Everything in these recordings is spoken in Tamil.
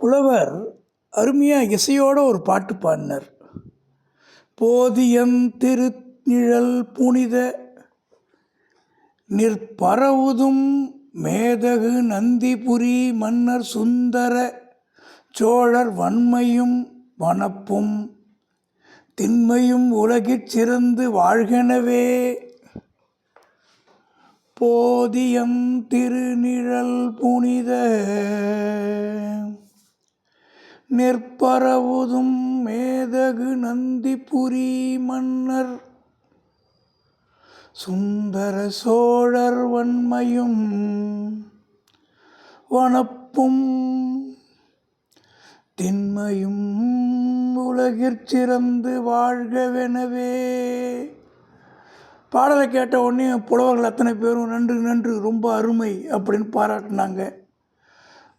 புலவர் அருமையாக இசையோடு ஒரு பாட்டு பாடினார். போதியம் திருநிழல் புனித நிற்பரவுதும் மேதகு நந்திபுரி மன்னர் சுந்தர சோழர் வன்மையும் வனப்பும் திண்மையும் உலகிற் சிறந்து வாழ்கெனவே. போதியம் திருநிழல் புனித நிற்பரவுதும் மேதகு நந்திபுரி மன்னர் சுந்தர சோழர் வன்மையும் வனப்பும் திண்மையும் உலகிற் சிறந்து வாழ்கவெனவே. பாடலை கேட்ட உடனே புலவர்கள் அத்தனை பேரும் நன்று நன்று, ரொம்ப அருமை அப்படின்னு பாராட்டினாங்க.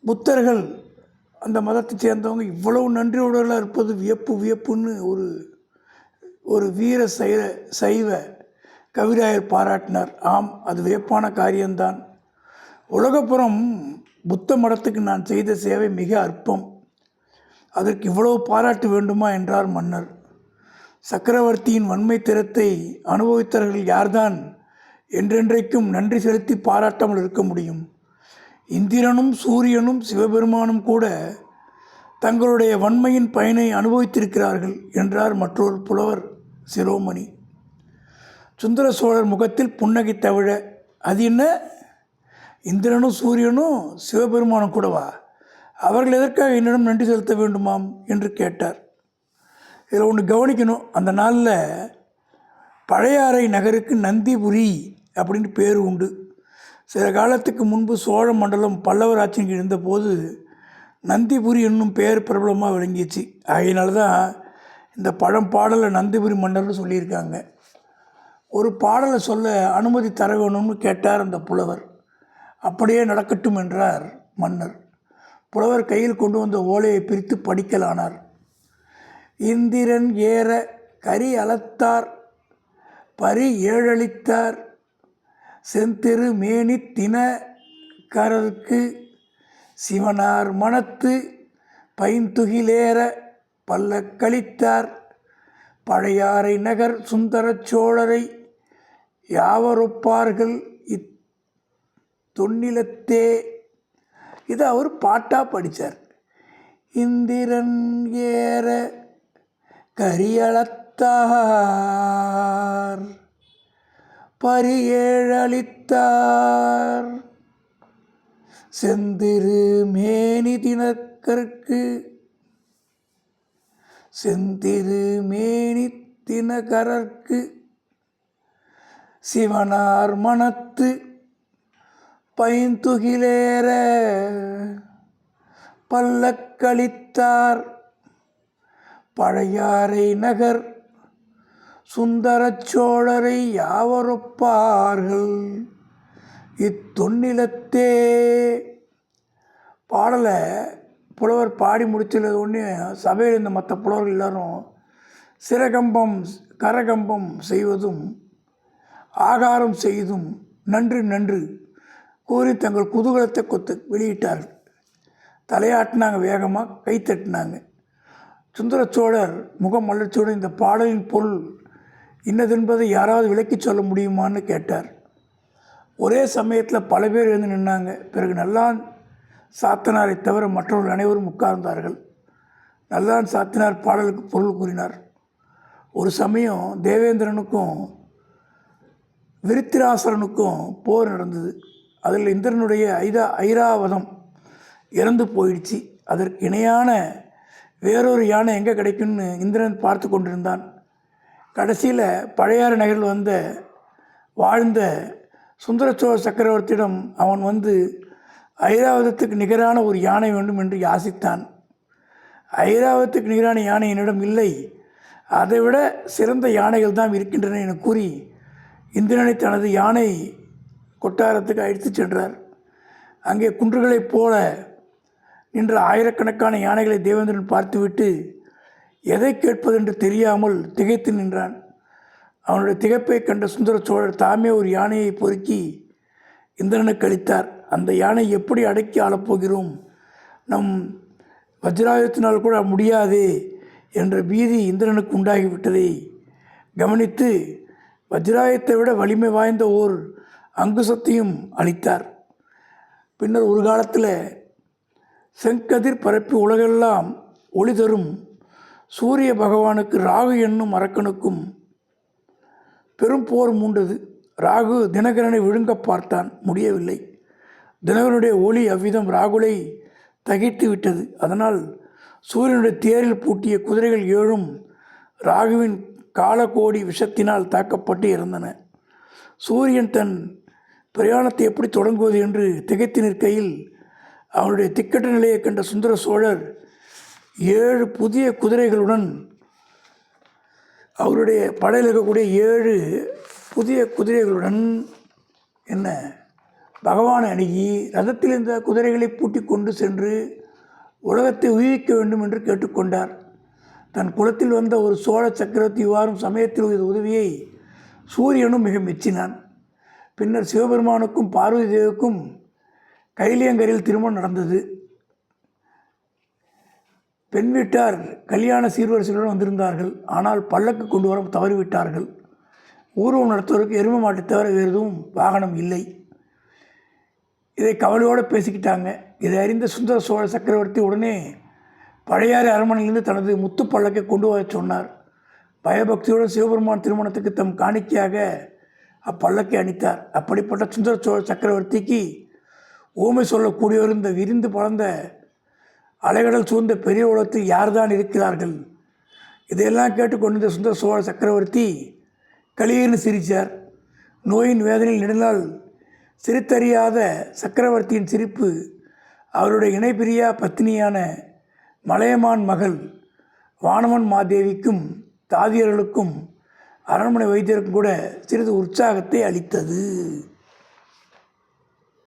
புத்தர்கள் அந்த மதத்தை சேர்ந்தவங்க இவ்வளவு நன்றியுடலாக இருப்பது வியப்பு வியப்புன்னு ஒரு வீர சைவ கவிராயர் பாராட்டினார். ஆம், அது வியப்பான காரியம்தான். உலகப்புறம் புத்த மடத்துக்கு நான் செய்த சேவை மிக அற்பம், அதற்கு இவ்வளவு பாராட்டு வேண்டுமா என்றார் மன்னர். சக்கரவர்த்தியின் வன்மை திறத்தை அனுபவித்தவர்கள் யார்தான் என்றென்றைக்கும் நன்றி செலுத்தி பாராட்டாமல் இருக்க முடியும்? இந்திரனும் சூரியனும் சிவபெருமானும் கூட தங்களுடைய வன்மையின் பயனை அனுபவித்திருக்கிறார்கள் என்றார் மற்றொரு புலவர் சிரோமணி. சுந்தர சோழர் முகத்தில் புன்னகை தவிழ, அது என்ன, இந்திரனும் சூரியனும் சிவபெருமானும் கூடவா? அவர்கள் எதற்காக என்னிடம் நன்றி செலுத்த வேண்டுமாம் என்று கேட்டார். இதில் ஒன்று கவனிக்கணும். அந்த நாளில் பழையாறை நகருக்கு நந்திபுரி அப்படின்னு பேர் உண்டு. சில காலத்துக்கு முன்பு சோழ மண்டலம் பல்லவர் ஆட்சிக்கு இருந்தபோது நந்திபுரி என்னும் பெயர் பிரபலமாக விளங்கிச்சு. அதனால தான் இந்த பழம்பாடலை நந்திபுரி மன்னர்னு சொல்லியிருக்காங்க. ஒரு பாடலை சொல்ல அனுமதி தர வேணும்னு கேட்டார் அந்த புலவர். அப்படியே நடக்கட்டும் என்றார் மன்னர். புலவர் கையில் கொண்டு வந்த ஓலையை பிரித்து படிக்கலானார். இந்திரன் ஏற கரி அலத்தார் பரி ஏழளித்தார் செந்திரு மேனி தினகரற்கு சிவனார் மனத்து பைந்துகிலேற பல்லக்களித்தார் பழையாறை நகர் சுந்தர சோழரை யாவரொப்பார்கள் இத்தொன்னிலத்தே. இதை அவர் பாட்டாக படித்தார். இந்திரன் ஏற கரியளத்தார் பரியேழளித்தார் செந்திரு மேனி தினகருக்கு செந்திரு மேனி தினகரற்கு சிவனார் மனத்து பைந்துகிலேற பல்லக்களித்தார் பழையாறை நகர் சுந்தர சோழரை யாவரொப்பார்கள் இத்தொன்னிலத்தே. பாடலை புலவர் பாடி முடிச்சது ஒன்று சபையில் இருந்த மற்ற புலவர்கள் எல்லாரும் சிரகம்பம் கரகம்பம் செய்வதும் ஆகாரம் செய்தும் நன்று நன்று கூறி தங்கள் குதூகலத்தை வெளியிட்டார்கள். தலையாட்டினாங்க, வேகமாக கைத்தட்டினாங்க. சுந்தர சோழர் முகம் மலர்ச்சியோடு இந்த பாடலின் பொருள் இன்னதென்பதை யாராவது விளக்கி சொல்ல முடியுமான்னு கேட்டார். ஒரே சமயத்தில் பல பேர் எழுந்து நின்னாங்க. பிறகு நல்லான் சாத்தனாரை தவிர மற்றவர்கள் அனைவரும் உட்கார்ந்தார்கள். நல்லான் சாத்தினார் பாடலுக்கு பொருள் கூறினார். ஒரு சமயம் தேவேந்திரனுக்கும் விருத்திராசரனுக்கும் போர் நடந்தது. அதில் இந்திரனுடைய ஐராவதம் இறந்து போயிடுச்சு. அதற்கு இணையான வேறொரு யானை எங்கே கிடைக்கும்னு இந்திரன் பார்த்து கொண்டிருந்தான். கடைசியில் பழையாறு நகரில் வாழ்ந்த சுந்தர சோழ சக்கரவர்த்தியிடம் அவன் ஐராவதத்துக்கு நிகரான ஒரு யானை வேண்டும் என்று யாசித்தான். ஐராவதத்துக்கு நிகரான யானை என்னிடம் இல்லை, அதைவிட சிறந்த யானைகள் தான் இருக்கின்றன என கூறி இந்திரனை தனது யானை கொட்டாரத்துக்கு அழைத்து சென்றார். அங்கே குன்றுகளைப் போல நின்ற ஆயிரக்கணக்கான யானைகளை தேவேந்திரன் பார்த்துவிட்டு எதை கேட்பதென்று தெரியாமல் திகைத்து நின்றான். அவனுடைய திகைப்பை கண்ட சுந்தர சோழர் தாமே ஒரு யானையை பொறுக்கி இந்திரனுக்கு அளித்தார். அந்த யானை எப்படி அடக்கி ஆளப்போகிறோம்? நம் வஜ்ராயுதத்தினால் கூட முடியாதே என்ற பீதி இந்திரனுக்கு உண்டாகிவிட்டதை கவனித்து வஜ்ராயுதத்தை விட வலிமை வாய்ந்த ஓர் அங்குசத்தையும் அளித்தார். பின்னர் ஒரு காலத்தில் செங்கதிர் பரப்பி உலகெல்லாம் ஒளி தரும் சூரிய பகவானுக்கு ராகு என்னும் அரக்கனுக்கும் பெரும் போர் மூண்டது. ராகு தினகரனை விழுங்க பார்த்தான், முடியவில்லை. தினகரனுடைய ஒளி அவ்விதம் ராகுலை தகித்து விட்டது. அதனால் சூரியனுடைய தேரில் பூட்டிய குதிரைகள் 7 ராகுவின் காலகோடி விஷத்தினால் தாக்கப்பட்டு இறந்தன. சூரியன் தன் பிரயாணத்தை எப்படி தொடங்குவது என்று திகைத்து நிற்கையில் அவனுடைய திக்கட்ட நிலையை கண்ட சுந்தர சோழர் 7 புதிய குதிரைகளுடன் அவருடைய படையில் இருக்கக்கூடிய 7 புதிய குதிரைகளுடன் பகவானை அணுகி ரதத்தில் இந்த குதிரைகளை பூட்டி கொண்டு சென்று உலகத்தை உயிர்க்க வேண்டும் என்று கேட்டுக்கொண்டார். தன் குலத்தில் வந்த ஒரு சோழ சக்கரவர்த்தி வாரும் சமயத்தில் உதவியை சூரியனும் மிக மெச்சினான். பின்னர் சிவபெருமானுக்கும் பார்வதி தேவிக்கும் கைலியங்கரையில் திருமணம் நடந்தது. பெண் வீட்டார் கல்யாண சீர்வரிசைகளுடன் வந்திருந்தார்கள். ஆனால் பல்லக்கு கொண்டு வர தவறிவிட்டார்கள். ஊர்வலம் நடத்துவதற்கு எருமை மாட்டை தவிர வேறு எதுவும் வாகனம் இல்லை. இதை கவலையோடு பேசிக்கிட்டாங்க. இதை அறிந்த சுந்தர சோழ சக்கரவர்த்தி உடனே பழையாறை அரண்மனையிலிருந்து தனது முத்து பல்லக்கை கொண்டு வர சொன்னார். பயபக்தியோடு சிவபெருமான் திருமணத்துக்கு தம் காணிக்கையாக அப்பல்லக்கை அணித்தார். அப்படிப்பட்ட சுந்தர சோழ சக்கரவர்த்திக்கு ஊமை சொல்லக்கூடியவர் இந்த விரிந்து பறந்த அலைகடல் சூழ்ந்த பெரிய உலகத்தில் யார்தான் இருக்கிறார்கள்? இதையெல்லாம் கேட்டுக்கொண்டிருந்த சுந்தர சோழ சக்கரவர்த்தி களீர்னு சிரித்தார். நோயின் வேதனையில் நெடுநாள் சிரித்தறியாத சக்கரவர்த்தியின் சிரிப்பு அவருடைய இணைபிரியா பத்தினியான மலையமான் மகள் வானவன் மாதேவிக்கும் தாதியர்களுக்கும் அரண்மனை வைத்தியருக்கும் கூட சிறிது உற்சாகத்தை அளித்தது.